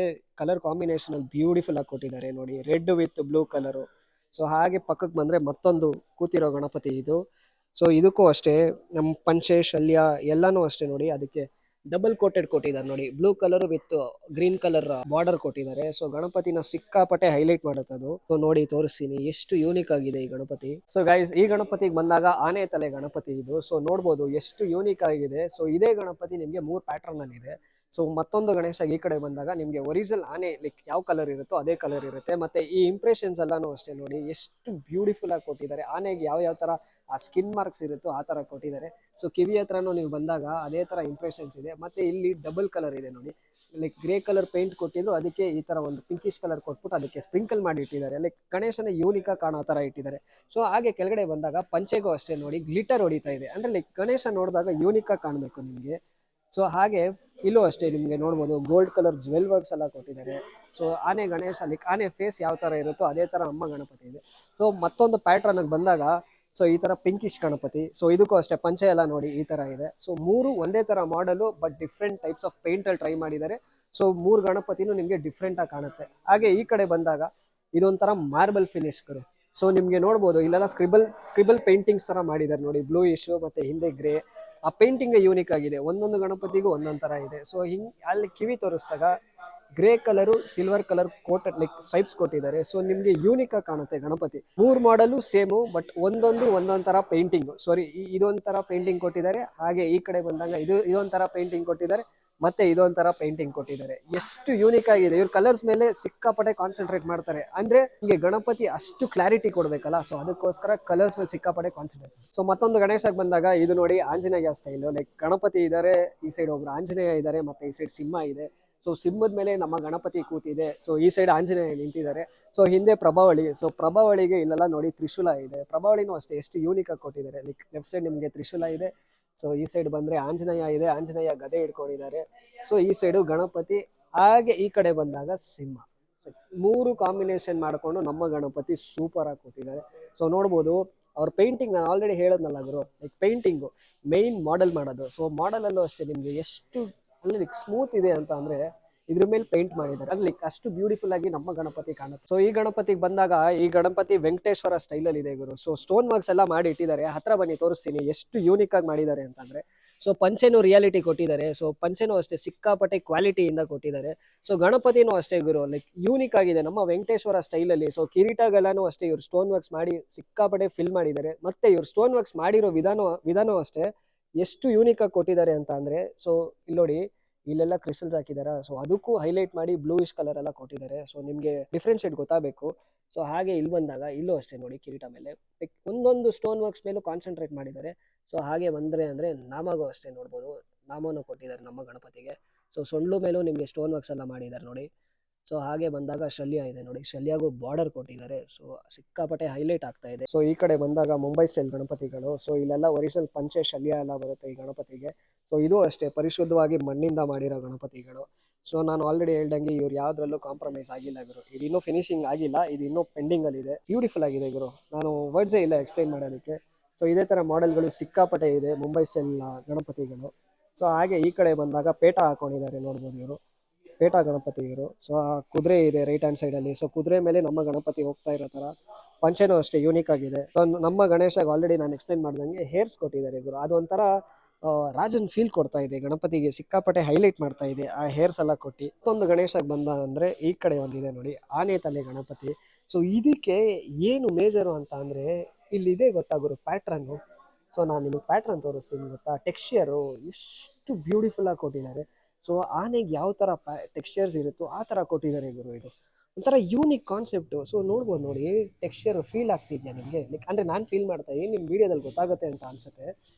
ಕಲರ್ ಕಾಂಬಿನೇಷನ್ ಅಲ್ಲಿ ಬ್ಯೂಟಿಫುಲ್ ಆಗಿ ಕೊಟ್ಟಿದ್ದಾರೆ ನೋಡಿ, red with blue colour. So ಹಾಗೆ ಪಕ್ಕಕ್ಕೆ ಬಂದ್ರೆ ಮತ್ತೊಂದು ಕೂತಿರೋ ಗಣಪತಿ ಇದು. ಸೊ ಇದಕ್ಕೂ ಅಷ್ಟೇ ನಮ್ಮ ಪಂಚೆ ಶಲ್ಯ ಎಲ್ಲಾನು ಅಷ್ಟೇ ನೋಡಿ, ಅದಕ್ಕೆ ಡಬಲ್ ಕೋಟೆಡ್ ಕೊಟ್ಟಿದ್ದಾರೆ ನೋಡಿ, blue colour with green colour border ಕೊಟ್ಟಿದ್ದಾರೆ. ಸೊ ಗಣಪತಿನ ಸಿಕ್ಕಾಪಟ್ಟೆ ಹೈಲೈಟ್ ಮಾಡುತ್ತೆ ಅದು. ಸೊ ನೋಡಿ ತೋರಿಸ್ತೀನಿ ಎಷ್ಟು ಯೂನಿಕ್ ಆಗಿದೆ ಈ ಗಣಪತಿ. ಸೊ ಗೈಸ್, ಈ ಗಣಪತಿಗೆ ಬಂದಾಗ ಆನೆ ತಲೆ ಗಣಪತಿ ಇದು. ಸೊ ನೋಡ್ಬೋದು ಎಷ್ಟು ಯೂನಿಕ್ ಆಗಿದೆ. ಸೊ ಇದೇ ಗಣಪತಿ ನಿಮ್ಗೆ 3 ಪ್ಯಾಟರ್ನ್ ಅಲ್ಲಿ ಇದೆ. ಸೊ ಮತ್ತೊಂದು ಗಣೇಶ ಈ ಕಡೆ ಬಂದಾಗ ನಿಮ್ಗೆ ಒರಿಜಿನಲ್ ಆನೆ ಲೈಕ್ ಯಾವ ಕಲರ್ ಇರುತ್ತೋ ಅದೇ ಕಲರ್ ಇರುತ್ತೆ. ಮತ್ತೆ ಈ ಇಂಪ್ರೆಷನ್ಸ್ ಎಲ್ಲಾನು ಅಷ್ಟೇ ನೋಡಿ, ಎಷ್ಟು ಬ್ಯೂಟಿಫುಲ್ ಆಗಿ ಕೊಟ್ಟಿದ್ದಾರೆ. ಆನೆಗೆ ಯಾವ ತರ ಆ ಸ್ಕಿನ್ ಮಾರ್ಕ್ಸ್ ಇರುತ್ತೋ ಆ ತರ ಕೊಟ್ಟಿದ್ದಾರೆ. ಸೊ ಕಿವಿ ಹತ್ರನೂ ನೀವು ಬಂದಾಗ ಅದೇ ತರ ಇಂಪ್ರೆಷನ್ಸ್ ಇದೆ. ಮತ್ತೆ ಇಲ್ಲಿ ಡಬಲ್ ಕಲರ್ ಇದೆ ನೋಡಿ, ಲೈಕ್ ಗ್ರೇ ಕಲರ್ ಪೇಂಟ್ ಕೊಟ್ಟಿದ್ದು, ಅದಕ್ಕೆ ಈ ತರ ಒಂದು ಪಿಂಕಿಶ್ ಕಲರ್ ಕೊಟ್ಬಿಟ್ಟು ಅದಕ್ಕೆ ಸ್ಪ್ರಿಂಕಲ್ ಮಾಡಿ ಇಟ್ಟಿದ್ದಾರೆ. ಲೈಕ್ ಗಣೇಶನ ಯೂನಿಕ್ ಆಗಿ ಕಾಣೋ ತರ ಇಟ್ಟಿದ್ದಾರೆ. ಸೊ ಹಾಗೆ ಕೆಳಗಡೆ ಬಂದಾಗ ಪಂಚೆಗೂ ಅಷ್ಟೇ ನೋಡಿ, ಗ್ಲಿಟರ್ ಹೊಡಿತಾ ಇದೆ, ಅಂದ್ರೆ ಲೈಕ್ ಗಣೇಶ ನೋಡಿದಾಗ ಯೂನಿಕ್ ಆಗಿ ಕಾಣಬೇಕು ನಿಮ್ಗೆ. ಸೊ ಹಾಗೆ ಇಲ್ಲೂ ಅಷ್ಟೇ ನಿಮ್ಗೆ ನೋಡ್ಬೋದು ಗೋಲ್ಡ್ ಕಲರ್ ಜ್ವೆಲ್ ವರ್ಕ್ಸ್ ಎಲ್ಲ ಕೊಟ್ಟಿದ್ದಾರೆ. ಸೊ ಆನೆ ಗಣೇಶ ಲೈಕ್ ಆನೆ ಫೇಸ್ ಯಾವ ತರ ಇರುತ್ತೋ ಅದೇ ತರ ಅಮ್ಮ ಗಣಪತಿ ಇದೆ. ಸೊ ಮತ್ತೊಂದು ಪ್ಯಾಟರ್ನ್ ಬಂದಾಗ ಸೊ ಈ ತರ ಪಿಂಕಿಶ್ ಗಣಪತಿ. ಸೊ ಇದಕ್ಕೂ ಅಷ್ಟೇ ಪಂಚೆ ಎಲ್ಲ ನೋಡಿ ಈ ತರ ಇದೆ. ಸೊ 3 ಒಂದೇ ತರ ಮಾಡಲು, but different types of paint ಅಲ್ಲಿ ಟ್ರೈ ಮಾಡಿದ್ದಾರೆ. ಸೊ 3 ಗಣಪತಿನೂ ನಿಮ್ಗೆ ಡಿಫ್ರೆಂಟ್ ಆಗಿ ಕಾಣುತ್ತೆ. ಹಾಗೆ ಈ ಕಡೆ ಬಂದಾಗ ಇದೊಂಥರ ಮಾರ್ಬಲ್ ಫಿನಿಶ್ ಗುರು, ಸೊ ನಿಮಗೆ ನೋಡ್ಬೋದು ಇಲ್ಲೆಲ್ಲ ಸ್ಕ್ರಿಬಲ್ ಪೇಂಟಿಂಗ್ಸ್ ತರ ಮಾಡಿದ್ದಾರೆ ನೋಡಿ, ಬ್ಲೂ ಇಶು ಮತ್ತೆ ಹಿಂದೆ ಗ್ರೇ. ಆ ಪೇಂಟಿಂಗ್ ಯೂನಿಕ್ ಆಗಿದೆ, ಒಂದೊಂದು ಗಣಪತಿಗೂ ಒಂದೊಂದ್ ತರ ಇದೆ. ಸೊ ಹಿಂಗ್ ಅಲ್ಲಿ ಕಿವಿ ತೋರಿಸಿದಾಗ grey colour silver colour coat like stripes ಕೊಟ್ಟಿದ್ದಾರೆ. ಸೊ ನಿಮ್ಗೆ ಯೂನಿಕ್ ಆಗಿ ಕಾಣುತ್ತೆ ಗಣಪತಿ. 3 ಮಾಡೆಲ್ ಸೇಮು, ಬಟ್ ಒಂದೊಂದ್ ತರ ಪೇಂಟಿಂಗ್, ಸಾರಿ ಇದೊಂಥರ ಪೇಂಟಿಂಗ್ ಕೊಟ್ಟಿದ್ದಾರೆ. ಹಾಗೆ ಈ ಕಡೆ ಬಂದಾಗ ಇದೊಂಥರ ಪೇಂಟಿಂಗ್ ಕೊಟ್ಟಿದ್ದಾರೆ, ಮತ್ತೆ ಇದೊಂಥರ ಪೇಂಟಿಂಗ್ ಕೊಟ್ಟಿದ್ದಾರೆ. ಎಷ್ಟು ಯೂನಿಕ್ ಆಗಿದೆ. ಇವ್ರು ಕಲರ್ಸ್ ಮೇಲೆ ಸಿಕ್ಕಾಪಟ್ಟೆ ಕಾನ್ಸಂಟ್ರೇಟ್ ಮಾಡ್ತಾರೆ. ಅಂದ್ರೆ ನಿಮಗೆ ಗಣಪತಿ ಅಷ್ಟು ಕ್ಲಾರಿಟಿ ಕೊಡ್ಬೇಕಲ್ಲ, ಸೊ ಅದಕ್ಕೋಸ್ಕರ ಕಲರ್ಸ್ ಮೇಲೆ ಸಿಕ್ಕಾಪಟ್ಟೆ ಕಾನ್ಸಂಟ್ರೇಟ್. ಸೊ ಮತ್ತೊಂದು ಗಣೇಶಕ್ಕೆ ಬಂದಾಗ ಇದು ನೋಡಿ ಆಂಜನೇಯ ಸ್ಟೈಲ್. ಲೈಕ್ ಗಣಪತಿ ಇದ್ದಾರೆ, ಈ ಸೈಡ್ ಒಬ್ರು ಆಂಜನೇಯ ಇದ್ದಾರೆ, ಮತ್ತೆ ಈ ಸೈಡ್ ಸಿಂಹ ಇದೆ. ಸೊ ಸಿಂಹದ ಮೇಲೆ ನಮ್ಮ ಗಣಪತಿ ಕೂತಿದೆ. ಸೊ ಈ ಸೈಡ್ ಆಂಜನೇಯ ನಿಂತಿದ್ದಾರೆ. ಸೊ ಹಿಂದೆ ಪ್ರಭಾವಳಿ. ಸೊ ಪ್ರಭಾವಳಿಗೆ ಇಲ್ಲೆಲ್ಲ ನೋಡಿ ತ್ರಿಶೂಲ ಇದೆ. ಪ್ರಭಾವಳಿನೂ ಅಷ್ಟೇ ಎಷ್ಟು ಯೂನಿಕ್ ಆಗಿ ಕೊಟ್ಟಿದ್ದಾರೆ. ಲೈಕ್ ಲೆಫ್ಟ್ ಸೈಡ್ ನಿಮಗೆ ತ್ರಿಶೂಲ ಇದೆ. ಸೊ ಈ ಸೈಡ್ ಬಂದ್ರೆ ಆಂಜನೇಯ ಇದೆ, ಆಂಜನೇಯ ಗದೆ ಹಿಡ್ಕೊಂಡಿದ್ದಾರೆ. ಸೊ ಈ ಸೈಡು ಗಣಪತಿ, ಹಾಗೆ ಈ ಕಡೆ ಬಂದಾಗ ಸಿಂಹ. ಸೊ 3 ಕಾಂಬಿನೇಷನ್ ಮಾಡಿಕೊಂಡು ನಮ್ಮ ಗಣಪತಿ ಸೂಪರ್ ಆಗಿ ಕೂತಿದ್ದಾರೆ. ಸೊ ನೋಡ್ಬೋದು ಅವ್ರ ಪೇಂಟಿಂಗ್, ನಾನು ಆಲ್ರೆಡಿ ಹೇಳೋದ್ನಲ್ಲ ಗುರು, ಲೈಕ್ ಪೇಂಟಿಂಗು ಮೈನ್ ಮಾಡೆಲ್ ಮಾಡೋದು. ಸೊ ಮಾಡೆಲಲ್ಲೂ ಅಷ್ಟೇ ನಿಮಗೆ ಎಷ್ಟು ಅಲ್ಲಿ ಸ್ಮೂತ್ ಇದೆ ಅಂತ ಅಂದ್ರೆ ಇದ್ರ ಮೇಲೆ ಪೇಂಟ್ ಮಾಡಿದ್ದಾರೆ. ಅಲ್ಲಿ ಅಷ್ಟು ಬ್ಯೂಟಿಫುಲ್ ಆಗಿ ನಮ್ಮ ಗಣಪತಿ ಕಾಣುತ್ತೆ. ಸೊ ಈ ಗಣಪತಿಗೆ ಬಂದಾಗ ಈ ಗಣಪತಿ ವೆಂಕಟೇಶ್ವರ ಸ್ಟೈಲ್ ಅಲ್ಲಿ ಇದೆ ಗುರು. ಸೊ ಸ್ಟೋನ್ ವರ್ಕ್ಸ್ ಎಲ್ಲ ಮಾಡಿ ಇಟ್ಟಿದ್ದಾರೆ. ಹತ್ರ ಬನ್ನಿ ತೋರಿಸ್ತೀನಿ ಎಷ್ಟು ಯೂನಿಕ್ ಆಗಿ ಮಾಡಿದ್ದಾರೆ ಅಂತಂದ್ರೆ. ಸೊ ಪಂಚೆನೂ ರಿಯಾಲಿಟಿ ಕೊಟ್ಟಿದ್ದಾರೆ. ಸೊ ಪಂಚೆನೂ ಅಷ್ಟೇ ಸಿಕ್ಕಾಪಟ್ಟೆ ಕ್ವಾಲಿಟಿಯಿಂದ ಕೊಟ್ಟಿದ್ದಾರೆ. ಸೊ ಗಣಪತಿನೂ ಅಷ್ಟೇ ಗುರು, ಲೈಕ್ ಯೂನಿಕ್ ಆಗಿದೆ ನಮ್ಮ ವೆಂಕಟೇಶ್ವರ ಸ್ಟೈಲ್ ಅಲ್ಲಿ. ಸೊ ಕಿರೀಟಗಳೆಲ್ಲನೂ ಅಷ್ಟೇ ಇವ್ರು ಸ್ಟೋನ್ ವರ್ಕ್ಸ್ ಮಾಡಿ ಸಿಕ್ಕಾಪಟ್ಟೆ ಫಿಲ್ ಮಾಡಿದ್ದಾರೆ. ಮತ್ತೆ ಇವ್ರು ಸ್ಟೋನ್ ವರ್ಕ್ಸ್ ಮಾಡಿರೋ ವಿಧಾನ ಅಷ್ಟೇ ಎಷ್ಟು ಯೂನಿಕ್ ಆಗಿ ಕೊಟ್ಟಿದ್ದಾರೆ ಅಂತ ಅಂದ್ರೆ. ಸೊ ಇಲ್ಲಿ ನೋಡಿ, ಇಲ್ಲೆಲ್ಲ ಕ್ರಿಸ್ಟಲ್ಸ್ ಹಾಕಿದಾರ. ಸೊ ಅದಕ್ಕೂ ಹೈಲೈಟ್ ಮಾಡಿ ಬ್ಲೂಯಿಶ್ ಕಲರ್ ಎಲ್ಲ ಕೊಟ್ಟಿದ್ದಾರೆ. ಸೊ ನಿಮಗೆ ಡಿಫ್ರೆನ್ಶಿಯೇಟ್ ಗೊತ್ತಾಗಬೇಕು. ಸೊ ಹಾಗೆ ಇಲ್ಲಿ ಬಂದಾಗ ಇಲ್ಲೂ ಅಷ್ಟೇ ನೋಡಿ, ಕಿರೀಟ ಮೇಲೆ ಲೈಕ್ ಒಂದೊಂದು ಸ್ಟೋನ್ ವರ್ಕ್ಸ್ ಮೇಲೂ ಕಾನ್ಸಂಟ್ರೇಟ್ ಮಾಡಿದ್ದಾರೆ. ಸೊ ಹಾಗೆ ಬಂದ್ರೆ ಅಂದ್ರೆ ನಾಮಗೂ ಅಷ್ಟೇ ನೋಡ್ಬೋದು, ನಾಮನು ಕೊಟ್ಟಿದ್ದಾರೆ ನಮ್ಮ ಗಣಪತಿಗೆ. ಸೊ ಸೊಂಡ್ಲು ಮೇಲೂ ನಿಮಗೆ ಸ್ಟೋನ್ ವರ್ಕ್ಸ್ ಎಲ್ಲ ಮಾಡಿದ್ದಾರೆ ನೋಡಿ. ಸೊ ಹಾಗೆ ಬಂದಾಗ ಶಲ್ಯ ಇದೆ ನೋಡಿ, ಶಲ್ಯಾಗೂ ಬಾರ್ಡರ್ ಕೊಟ್ಟಿದ್ದಾರೆ. ಸೊ ಸಿಕ್ಕಾಪಟ್ಟೆ ಹೈಲೈಟ್ ಆಗ್ತಾ ಇದೆ. ಸೊ ಈ ಕಡೆ ಬಂದಾಗ ಮುಂಬೈ ಸ್ಟೈಲ್ ಗಣಪತಿಗಳು. ಸೊ ಇಲ್ಲೆಲ್ಲ ಒರಿಜಿನಲ್ ಪಂಚೆ ಶಲ್ಯ ಎಲ್ಲ ಬರುತ್ತೆ ಈ ಗಣಪತಿಗೆ. ಸೊ ಇದು ಅಷ್ಟೇ ಪರಿಶುದ್ಧವಾಗಿ ಮಣ್ಣಿಂದ ಮಾಡಿರೋ ಗಣಪತಿಗಳು. ಸೊ ನಾನು ಆಲ್ರೆಡಿ ಹೇಳ್ದಂಗೆ ಇವ್ರು ಯಾವ್ದ್ರಲ್ಲೂ ಕಾಂಪ್ರಮೈಸ್ ಆಗಿಲ್ಲ ಗುರು. ಇದು ಇನ್ನೂ ಫಿನಿಶಿಂಗ್ ಆಗಿಲ್ಲ, ಇದು ಇನ್ನೂ ಪೆಂಡಿಂಗ್ ಅಲ್ಲಿ ಇದೆ. ಬ್ಯೂಟಿಫುಲ್ ಆಗಿದೆ ಗುರು, ನಾನು ವರ್ಡ್ಸೇ ಇಲ್ಲ ಎಕ್ಸ್ಪ್ಲೈನ್ ಮಾಡೋದಕ್ಕೆ. ಸೊ ಇದೇ ತರ ಮಾಡೆಲ್ಗಳು ಸಿಕ್ಕಾಪಟ್ಟೆ ಇದೆ ಮುಂಬೈ ಸ್ಟೈಲ್ ಗಣಪತಿಗಳು. ಸೊ ಹಾಗೆ ಈ ಕಡೆ ಬಂದಾಗ ಪೇಟ ಹಾಕೊಂಡಿದ್ದಾರೆ ನೋಡ್ಬೋದು ಇವರು, ಪೇಟ ಗಣಪತಿ ಇವರು. ಸೊ ಆ ಕುದುರೆ ಇದೆ ರೈಟ್ ಹ್ಯಾಂಡ್ ಸೈಡ್ ಅಲ್ಲಿ. ಸೊ ಕುದುರೆ ಮೇಲೆ ನಮ್ಮ ಗಣಪತಿ ಹೋಗ್ತಾ ಇರೋ ತರ. ಪಂಚೆನೂ ಅಷ್ಟೇ ಯೂನಿಕ್ ಆಗಿದೆ. ಸೊ ನಮ್ಮ ಗಣೇಶಗೆ ಆಲ್ರೆಡಿ ನಾನು ಎಕ್ಸ್ಪ್ಲೈನ್ ಮಾಡ್ದಂಗೆ ಹೇರ್ಸ್ ಕೊಟ್ಟಿದ್ದಾರೆ ಗುರು. ಅದೊಂಥರ ರಾಜನ್ ಫೀಲ್ ಕೊಡ್ತಾ ಇದೆ ಗಣಪತಿಗೆ, ಸಿಕ್ಕಾಪಟ್ಟೆ ಹೈಲೈಟ್ ಮಾಡ್ತಾ ಇದೆ ಆ ಹೇರ್ಸ್ ಎಲ್ಲ ಕೊಟ್ಟು. ಮತ್ತೊಂದು ಗಣೇಶಕ್ಕೆ ಬಂದ ಅಂದ್ರೆ ಈ ಕಡೆ ಒಂದಿದೆ ನೋಡಿ, ಆನೆ ತಲೆ ಗಣಪತಿ. ಸೊ ಇದಕ್ಕೆ ಏನು ಮೇಜರು ಅಂತ ಅಂದ್ರೆ ಇಲ್ಲಿದೆ ಗೊತ್ತಾ ಗುರು ಪ್ಯಾಟ್ರನ್. ಸೊ ನಾನು ನಿಮಗೆ ಪ್ಯಾಟ್ರನ್ ತೋರಿಸ್ತೀನಿ ಗೊತ್ತಾ, ಟೆಕ್ಸ್ಚರು ಎಷ್ಟು ಬ್ಯೂಟಿಫುಲ್ ಆಗಿ ಕೊಟ್ಟಿದ್ದಾರೆ. ಸೊ ಆನೆಗೆ ಯಾವ ತರ ಟೆಕ್ಸ್ಚರ್ಸ್ ಇರುತ್ತೋ ಆ ತರ ಕೊಟ್ಟಿದ್ದಾರೆ ಗುರು. ಇದು ಒಂಥರ ಯೂನಿಕ್ ಕಾನ್ಸೆಪ್ಟ್. ಸೊ ನೋಡ್ಬೋದು ನೋಡಿ, ಟೆಕ್ಸ್ಚರ್ ಫೀಲ್ ಆಗ್ತಿದ್ಯಾ ನಿಮಗೆ? ಲೈಕ್ ಅಂದ್ರೆ ನಾನು ಫೀಲ್ ಮಾಡ್ತಾ ಇದ್ದೀನಿ, ನಿಮ್ಮ ವಿಡಿಯೋದಲ್ಲಿ ಗೊತ್ತಾಗುತ್ತೆ ಅಂತ ಅನ್ಸುತ್ತೆ.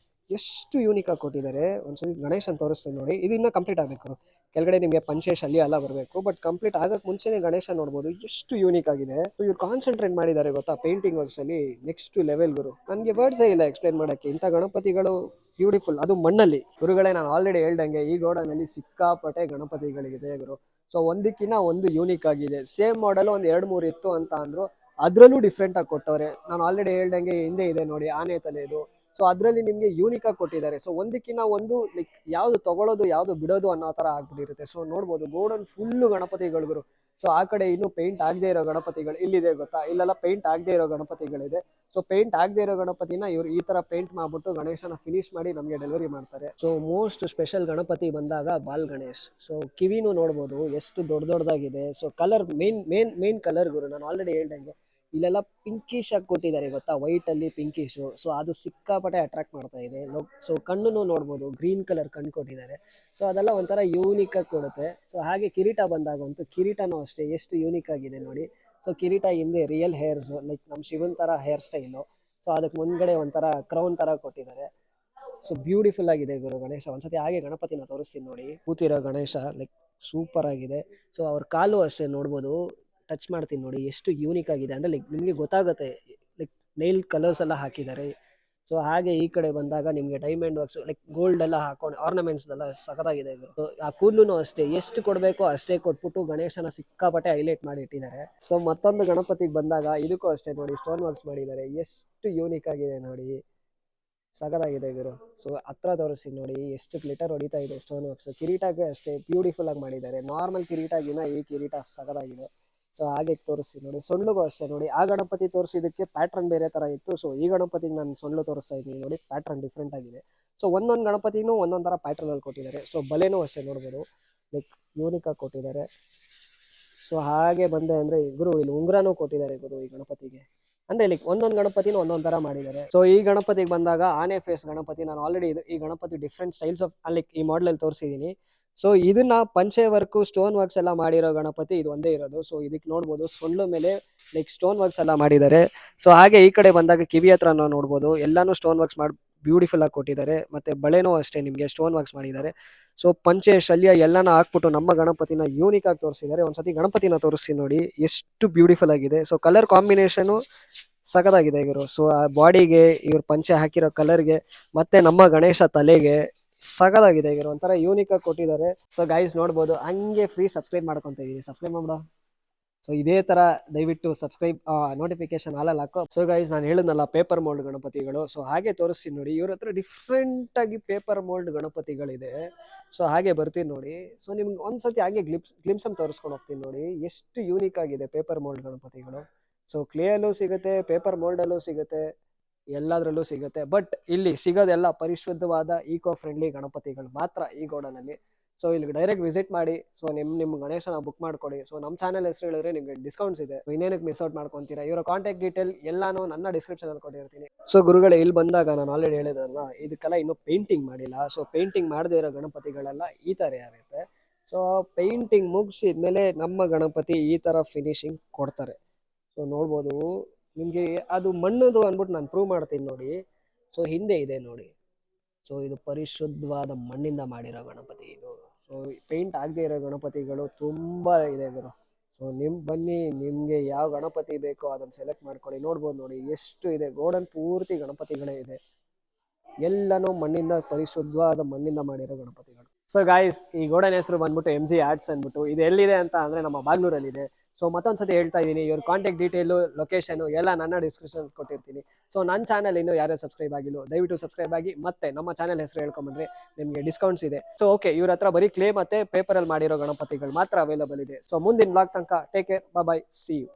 ಎಷ್ಟು ಯೂನಿಕ್ ಆಗಿ ಕೊಟ್ಟಿದ್ದಾರೆ. ಒಂದ್ಸರಿ ಗಣೇಶನ್ ತೋರಿಸ್ತೀನಿ ನೋಡಿ. ಇದು ಇನ್ನೂ ಕಂಪ್ಲೀಟ್ ಆಗಬೇಕು. ಕೆಳಗಡೆ ನಿಮಗೆ ಪಂಚೆ ಶಲ್ಯ ಎಲ್ಲ ಬರಬೇಕು, ಬಟ್ ಕಂಪ್ಲೀಟ್ ಆಗಕ್ಕೆ ಮುಂಚೆನೇ ಗಣೇಶ ನೋಡ್ಬೋದು ಎಷ್ಟು ಯೂನಿಕ್ ಆಗಿದೆ. ಸೊ ಇವ್ರು ಕಾನ್ಸಂಟ್ರೇಟ್ ಮಾಡಿದ್ದಾರೆ ಗೊತ್ತಾ ಪೇಂಟಿಂಗ್ ವರ್ಕ್ಸ್ ಅಲ್ಲಿ, ನೆಕ್ಸ್ಟ್ ಲೆವೆಲ್ ಗುರು. ನನಗೆ ವರ್ಡ್ಸೇ ಇಲ್ಲ ಎಕ್ಸ್ಪ್ಲೈನ್ ಮಾಡೋಕ್ಕೆ. ಇಂಥ ಗಣಪತಿಗಳು ಬ್ಯೂಟಿಫುಲ್, ಅದು ಮಣ್ಣಲ್ಲಿ. ಗುರುಗಳೇ ನಾನು ಆಲ್ರೆಡಿ ಹೇಳ್ದಂಗೆ ಈ ಗೋಡನಲ್ಲಿ ಸಿಕ್ಕಾಪಟ್ಟೆ ಗಣಪತಿಗಳಿದೆ ಗುರು. ಸೊ ಒಂದಕ್ಕಿಂತ ಒಂದು ಯೂನಿಕ್ ಆಗಿದೆ. ಸೇಮ್ ಮಾಡೆಲ್ ಒಂದು 2-3 ಇತ್ತು ಅಂತ ಅಂದ್ರು, ಅದ್ರಲ್ಲೂ ಡಿಫ್ರೆಂಟ್ ಆಗಿ ಕೊಟ್ಟವ್ರೆ. ನಾನು ಆಲ್ರೆಡಿ ಹೇಳ್ದಂಗೆ ಹಿಂದೆ ಇದೆ ನೋಡಿ ಆನೆ ತಲೆದು. ಸೊ ಅದರಲ್ಲಿ ನಿಮಗೆ ಯೂನಿಕ್ ಆಗಿ ಕೊಟ್ಟಿದ್ದಾರೆ. ಸೊ ಒಂದಕ್ಕಿಂತ ಒಂದು ಲೈಕ್ ಯಾವ್ದು ತಗೊಳ್ಳೋದು ಯಾವ್ದು ಬಿಡೋದು ಅನ್ನೋ ತರ ಆಗ್ಬಿಟ್ಟಿರುತ್ತೆ. ಸೊ ನೋಡ್ಬೋದು ಗೋಡನ್ ಫುಲ್ಲು ಗಣಪತಿಗಳು. ಸೊ ಆ ಕಡೆ ಇನ್ನೂ ಪೇಂಟ್ ಆಗದೆ ಇರೋ ಗಣಪತಿಗಳು ಇಲ್ಲಿದೆ ಗೊತ್ತಾ, ಇಲ್ಲೆಲ್ಲ ಪೇಂಟ್ ಆಗದೆ ಇರೋ ಗಣಪತಿಗಳಿದೆ. ಸೊ ಪೇಂಟ್ ಆಗದೆ ಇರೋ ಗಣಪತಿನ ಇವ್ರು ಈ ತರ ಪೇಂಟ್ ಮಾಡ್ಬಿಟ್ಟು ಗಣೇಶನ ಫಿನಿಶ್ ಮಾಡಿ ನಮಗೆ ಡೆಲಿವರಿ ಮಾಡ್ತಾರೆ. ಸೊ ಮೋಸ್ಟ್ ಸ್ಪೆಷಲ್ ಗಣಪತಿ ಬಂದಾಗ ಬಾಲ್ ಗಣೇಶ್. ಸೊ ಕಿವಿನೂ ನೋಡ್ಬೋದು ಎಷ್ಟು ದೊಡ್ಡದಾಗಿದೆ. ಸೊ ಕಲರ್ ಮೇನ್ ಕಲರ್ ಗುರು, ನಾನು ಆಲ್ರೆಡಿ ಹೇಳ್ದಂಗೆ ಇಲ್ಲೆಲ್ಲ ಪಿಂಕಿಶ್ ಆಗಿ ಕೊಟ್ಟಿದ್ದಾರೆ ಗೊತ್ತಾ, ವೈಟ್ ಅಲ್ಲಿ ಪಿಂಕಿಶು. ಸೊ ಅದು ಸಿಕ್ಕಾಪಟ್ಟೆ ಅಟ್ರಾಕ್ಟ್ ಮಾಡ್ತಾ ಇದೆ. ಸೊ ಕಣ್ಣನ್ನು ನೋಡ್ಬೋದು, ಗ್ರೀನ್ ಕಲರ್ ಕಣ್ಣು ಕೊಟ್ಟಿದ್ದಾರೆ. ಸೊ ಅದೆಲ್ಲ ಒಂಥರ ಯೂನಿಕ್ ಆಗಿ ಕೊಡುತ್ತೆ. ಸೊ ಹಾಗೆ ಕಿರೀಟ ಬಂದಾಗಂತೂ ಕಿರೀಟನೂ ಅಷ್ಟೇ ಎಷ್ಟು ಯೂನಿಕ್ ಆಗಿದೆ ನೋಡಿ. ಸೊ ಕಿರೀಟ ಹಿಂದೆ ರಿಯಲ್ ಹೇರ್ಸ್ ಲೈಕ್ ನಮ್ಮ ಶಿವನ್ ತರ ಹೇರ್ ಸ್ಟೈಲು. ಸೊ ಅದಕ್ಕೆ ಮುಂದ್ಗಡೆ ಒಂಥರ ಕ್ರೌನ್ ತರ ಕೊಟ್ಟಿದ್ದಾರೆ. ಸೊ ಬ್ಯೂಟಿಫುಲ್ ಆಗಿದೆ ಗುರು ಗಣೇಶ. ಒಂದ್ಸತಿ ಹಾಗೆ ಗಣಪತಿನ ತೋರಿಸ್ತೀನಿ ನೋಡಿ, ಕೂತಿರೋ ಗಣೇಶ ಲೈಕ್ ಸೂಪರ್ ಆಗಿದೆ. ಸೊ ಅವ್ರ ಕಾಲು ಅಷ್ಟೇ ನೋಡ್ಬೋದು, ಟಚ್ ಮಾಡ್ತೀನಿ ನೋಡಿ ಎಷ್ಟು ಯೂನಿಕ್ ಆಗಿದೆ ಅಂದರೆ ಲೈಕ್ ನಿಮಗೆ ಗೊತ್ತಾಗುತ್ತೆ. ಲೈಕ್ ನೈಲ್ ಕಲರ್ಸ್ ಎಲ್ಲ ಹಾಕಿದ್ದಾರೆ. ಸೊ ಹಾಗೆ ಈ ಕಡೆ ಬಂದಾಗ ನಿಮಗೆ ಡೈಮಂಡ್ ವರ್ಕ್ಸ್ ಲೈಕ್ ಗೋಲ್ಡ್ ಎಲ್ಲ ಹಾಕೊಂಡು ಆರ್ನಮೆಂಟ್ಸ್ ಎಲ್ಲ ಸಖತ್ತಾಗಿದೆ. ಸೊ ಆ ಕೂದಲು ಅಷ್ಟೇ ಎಷ್ಟು ಕೊಡಬೇಕೋ ಅಷ್ಟೇ ಕೊಟ್ಬಿಟ್ಟು ಗಣೇಶನ ಸಿಕ್ಕಾಪಟ್ಟೆ ಹೈಲೈಟ್ ಮಾಡಿ ಇಟ್ಟಿದ್ದಾರೆ. ಸೊ ಮತ್ತೊಂದು ಗಣಪತಿಗೆ ಬಂದಾಗ ಇದಕ್ಕೂ ಅಷ್ಟೇ ನೋಡಿ ಸ್ಟೋನ್ ವರ್ಕ್ಸ್ ಮಾಡಿದ್ದಾರೆ. ಎಷ್ಟು ಯೂನಿಕ್ ಆಗಿದೆ ನೋಡಿ, ಸಖತ್ತಾಗಿದೆ ಗುರು. ಸೊ ಹತ್ರ ತೋರಿಸ್ತೀನಿ ನೋಡಿ ಎಷ್ಟು ಗ್ಲಿಟರ್ ಹೊಡಿತಾ ಇದೆ ಸ್ಟೋನ್ ವರ್ಕ್ಸ್. ಕಿರೀಟಕ್ಕೆ ಅಷ್ಟೇ ಬ್ಯೂಟಿಫುಲ್ ಆಗಿ ಮಾಡಿದ್ದಾರೆ. ನಾರ್ಮಲ್ ಕಿರೀಟಗಿನ ಈ ಕಿರೀಟ ಸಖತ್ತಾಗಿದೆ. ಸೊ ಹಾಗೆ ತೋರಿಸ್ತೀನಿ ನೋಡಿ. ಸೊಳ್ಳುಗೂ ಅಷ್ಟೇ ನೋಡಿ, ಆ ಗಣಪತಿ ತೋರಿಸಿದಕ್ಕೆ ಪ್ಯಾಟ್ರನ್ ಬೇರೆ ತರ ಇತ್ತು. ಸೊ ಈ ಗಣಪತಿಗೆ ನಾನು ಸೊಳ್ಳು ತೋರಿಸ್ತಾ ಇದ್ದೀನಿ ನೋಡಿ, ಪ್ಯಾಟ್ರನ್ ಡಿಫ್ರೆಂಟ್ ಆಗಿದೆ. ಸೊ ಒಂದೊಂದು ಗಣಪತಿನೂ ಒಂದೊಂದು ತರ ಪ್ಯಾಟ್ರನ್ ಅಲ್ಲಿ ಕೊಟ್ಟಿದ್ದಾರೆ. ಸೊ ಬಲೆನೂ ಅಷ್ಟೇ ನೋಡ್ಬೋದು, ಲೈಕ್ ಯೂನಿಕ್ ಆಗಿ ಕೊಟ್ಟಿದ್ದಾರೆ. ಸೊ ಹಾಗೆ ಬಂದೆ ಅಂದ್ರೆ ಗುರು ಇಲ್ಲಿ ಉಂಗ್ರನೂ ಕೊಟ್ಟಿದ್ದಾರೆ ಗುರು ಈ ಗಣಪತಿಗೆ. ಅಂದ್ರೆ ಲೈಕ್ ಒಂದೊಂದು ಗಣಪತಿನೂ ಒಂದೊಂದ್ ತರ ಮಾಡಿದ್ದಾರೆ. ಸೊ ಈ ಗಣಪತಿಗೆ ಬಂದಾಗ ಆನೆ ಫೇಸ್ ಗಣಪತಿ, ನಾನು ಆಲ್ರೆಡಿ ಈ Ganapati different styles of like ಈ ಮಾಡೆಲ್ ಅಲ್ಲಿ ತೋರಿಸಿದೀನಿ. ಸೊ ಇದನ್ನ ಪಂಚೆ ವರ್ಕ್ ಸ್ಟೋನ್ ವರ್ಕ್ಸ್ ಎಲ್ಲ ಮಾಡಿರೋ ಗಣಪತಿ ಇದು ಒಂದೇ ಇರೋದು. ಸೊ ಇದಕ್ಕೆ ನೋಡ್ಬೋದು ಸೊಳ್ಳು ಮೇಲೆ ಲೈಕ್ ಸ್ಟೋನ್ ವರ್ಕ್ಸ್ ಎಲ್ಲ ಮಾಡಿದ್ದಾರೆ. ಸೊ ಹಾಗೆ ಈ ಕಡೆ ಬಂದಾಗ ಕಿವಿ ಹತ್ರ ನಾವು ನೋಡ್ಬೋದು ಎಲ್ಲಾನು ಸ್ಟೋನ್ ವರ್ಕ್ಸ್ ಮಾಡಿ ಬ್ಯೂಟಿಫುಲ್ ಆಗಿ ಕೊಟ್ಟಿದ್ದಾರೆ. ಮತ್ತೆ ಬಳೆನೂ ಅಷ್ಟೇ ನಿಮಗೆ ಸ್ಟೋನ್ ವರ್ಕ್ಸ್ ಮಾಡಿದ್ದಾರೆ. ಸೊ ಪಂಚೆ ಶಲ್ಯ ಎಲ್ಲಾನ ಹಾಕ್ಬಿಟ್ಟು ನಮ್ಮ ಗಣಪತಿನ ಯೂನಿಕ್ ಆಗಿ ತೋರಿಸಿದ್ದಾರೆ. ಒಂದ್ಸತಿ ಗಣಪತಿನ ತೋರಿಸಿ ನೋಡಿ ಎಷ್ಟು ಬ್ಯೂಟಿಫುಲ್ ಆಗಿದೆ. ಸೊ ಕಲರ್ ಕಾಂಬಿನೇಷನ್ ಸಖತ್ತಾಗಿದೆ ಇವರು. ಸೊ ಆ ಬಾಡಿಗೆ ಇವ್ರ ಪಂಚೆ ಹಾಕಿರೋ ಕಲರ್ಗೆ ಮತ್ತೆ ನಮ್ಮ ಗಣೇಶ ತಲೆಗೆ ಸಖತ್ತಾಗಿದೆ ಇವರು, ಒಂಥರ ಯೂನಿಕ್ ಆಗಿ ಕೊಟ್ಟಿದ್ದಾರೆ. ಸೊ ಗೈಸ್ ನೋಡ್ಬೋದು ಹಂಗೆ ಫ್ರೀ ಸಬ್ಸ್ಕ್ರೈಬ್ ಮಾಡ್ಕೊಂತ ಇದೀನಿ, ಸಬ್ಸ್ಕ್ರೈಬ್ ಮಾಡ್ಬಿಡ. ಸೊ ಇದೇ ತರ ದಯವಿಟ್ಟು ಸಬ್ಸ್ಕ್ರೈಬ್ ನೋಟಿಫಿಕೇಶನ್ ಆಲ್ ಹಾಕೋ. ಸೊ ಗೈಸ್ ನಾನು ಹೇಳಿದ್ನಲ್ಲ ಪೇಪರ್ ಮೋಲ್ಡ್ ಗಣಪತಿಗಳು, ಸೊ ಹಾಗೆ ತೋರಿಸ್ತೀನಿ ನೋಡಿ. ಇವ್ರ ಹತ್ರ ಡಿಫ್ರೆಂಟ್ ಆಗಿ ಪೇಪರ್ ಮೋಲ್ಡ್ ಗಣಪತಿಗಳಿದೆ. ಸೊ ಹಾಗೆ ಬರ್ತೀನಿ ನೋಡಿ. ಸೊ ನಿಮ್ಗೆ ಒಂದ್ಸತಿ ಹಾಗೆ ಗ್ಲಿಮ್ಸ್ ಅಂತ ತೋರಿಸ್ಕೊಂಡು ಹೋಗ್ತೀನಿ ನೋಡಿ, ಎಷ್ಟು ಯೂನಿಕ್ ಆಗಿದೆ ಪೇಪರ್ ಮೋಲ್ಡ್ ಗಣಪತಿಗಳು. ಸೊ ಕ್ಲೇ ಅಲ್ಲೂ ಸಿಗುತ್ತೆ, ಪೇಪರ್ ಮೋಲ್ಡ್ ಅಲ್ಲೂ ಸಿಗುತ್ತೆ, ಎಲ್ಲದರಲ್ಲೂ ಸಿಗುತ್ತೆ. ಬಟ್ ಇಲ್ಲಿ ಸಿಗೋದೆಲ್ಲ ಪರಿಶುದ್ಧವಾದ ಈಕೋ ಫ್ರೆಂಡ್ಲಿ ಗಣಪತಿಗಳು ಮಾತ್ರ ಈ ಗೋಡನಲ್ಲಿ. ಸೊ ಇಲ್ಲಿ ಡೈರೆಕ್ಟ್ ವಿಸಿಟ್ ಮಾಡಿ. ಸೊ ನಿಮ್ಮ ಗಣೇಶನ ಬುಕ್ ಮಾಡ್ಕೊಡಿ. ಸೊ ನಮ್ಮ ಚಾನಲ್ ಹೆಸರು ಹೇಳಿದ್ರೆ ನಿಮಗೆ ಡಿಸ್ಕೌಂಟ್ಸ್ ಇದೆ, ಇನ್ನೇನಕ್ಕೆ ಮಿಸ್ ಔಟ್ ಮಾಡ್ಕೊಂತೀರಾ. ಇವರ ಕಾಂಟ್ಯಾಕ್ಟ್ ಡೀಟೇಲ್ ಎಲ್ಲಾನು ನನ್ನ ಡಿಸ್ಕ್ರಿಪ್ಷನ್ ಅಲ್ಲಿ ಕೊಟ್ಟಿರ್ತೀನಿ. ಸೊ ಗುರುಗಳೇ ಇಲ್ಲಿ ಬಂದಾಗ ನಾನು ಆಲ್ರೆಡಿ ಹೇಳಿದಲ್ಲ, ಇದಕ್ಕೆಲ್ಲ ಇನ್ನೂ ಪೇಂಟಿಂಗ್ ಮಾಡಿಲ್ಲ. ಸೊ ಪೇಂಟಿಂಗ್ ಮಾಡದೇ ಇರೋ ಗಣಪತಿಗಳೆಲ್ಲ ಈ ತರ ಇರುತ್ತೆ. ಸೊ ಪೇಂಟಿಂಗ್ ಮುಗಿಸಿದ್ಮೇಲೆ ನಮ್ಮ ಗಣಪತಿ ಈ ತರ ಫಿನಿಶಿಂಗ್ ಕೊಡ್ತಾರೆ. ಸೊ ನೋಡ್ಬೋದು ನಿಮಗೆ ಅದು ಮಣ್ಣದು ಅಂದ್ಬಿಟ್ಟು ನಾನು ಪ್ರೂವ್ ಮಾಡ್ತೀನಿ ನೋಡಿ. ಸೊ ಹಿಂದೆ ಇದೆ ನೋಡಿ. ಸೊ ಇದು ಪರಿಶುದ್ಧವಾದ ಮಣ್ಣಿಂದ ಮಾಡಿರೋ ಗಣಪತಿ ಇದು. ಸೊ ಪೇಂಟ್ ಆಗದೆ ಇರೋ ಗಣಪತಿಗಳು ತುಂಬಾ ಇದೆ ಗುರು. ಸೊ ಬನ್ನಿ, ನಿಮ್ಗೆ ಯಾವ ಗಣಪತಿ ಬೇಕೋ ಅದನ್ನ ಸೆಲೆಕ್ಟ್ ಮಾಡ್ಕೊಳ್ಳಿ. ನೋಡ್ಬೋದು ನೋಡಿ ಎಷ್ಟು ಇದೆ, ಗೋಡನ್ ಪೂರ್ತಿ ಗಣಪತಿಗಳೇ ಇದೆ. ಎಲ್ಲನೂ ಮಣ್ಣಿಂದ, ಪರಿಶುದ್ಧವಾದ ಮಣ್ಣಿಂದ ಮಾಡಿರೋ ಗಣಪತಿಗಳು. ಸೊ ಗಾಯ್ಸ್ ಈ ಗೋಡನ್ ಹೆಸರು ಬಂದ್ಬಿಟ್ಟು MG ಆರ್ಟ್ಸ್ ಅಂದ್ಬಿಟ್ಟು. ಇದು ಎಲ್ಲಿದೆ ಅಂತ ಅಂದ್ರೆ ನಮ್ಮ ಬಾಗ್ಲೂರಲ್ಲಿ ಇದೆ. ಸೊ ಮತ್ತೊಂದ್ಸತಿ ಹೇಳ್ತಾ ಇದ್ದೀನಿ, ಇವ್ರ ಕಾಂಟ್ಯಾಕ್ಟ್ ಡೀಟೇಲು, ಲೊಕೇಶನ್ ಎಲ್ಲ ನನ್ನ ಡಿಸ್ಕ್ರಿಪ್ಷನ್ ಕೊಟ್ಟಿರ್ತೀನಿ. ಸೊ ನನ್ನ ಚಾನಲ್ ಇನ್ನು ಯಾರು ಸಬ್ಸ್ಕ್ರೈಬ್ ಆಗಿಲ್ಲ ದಯವಿಟ್ಟು ಸಬ್ಸ್ಕ್ರೈಬ್ ಆಗಿ, ಮತ್ತೆ ನಮ್ಮ ಚಾನಲ್ ಹೆಸರು ಹೇಳ್ಕೊಂಡ್ಬಂದ್ರೆ ನಿಮಗೆ ಡಿಸ್ಕೌಂಟ್ಸ್ ಇದೆ. ಸೊ ಓಕೆ, ಇವ್ರ ಹತ್ರ ಬರೀ ಕ್ಲೇ ಮತ್ತೆ ಪೇಪರ್ ಅಲ್ಲಿ ಮಾಡಿರೋ ಗಣಪತಿಗಳು ಮಾತ್ರ ಅವೈಲೇಬಲ್ ಇದೆ. ಸೊ ಮುಂದಿನ ಬ್ಲಾಗ್ ತನಕ take care, bye bye, see you.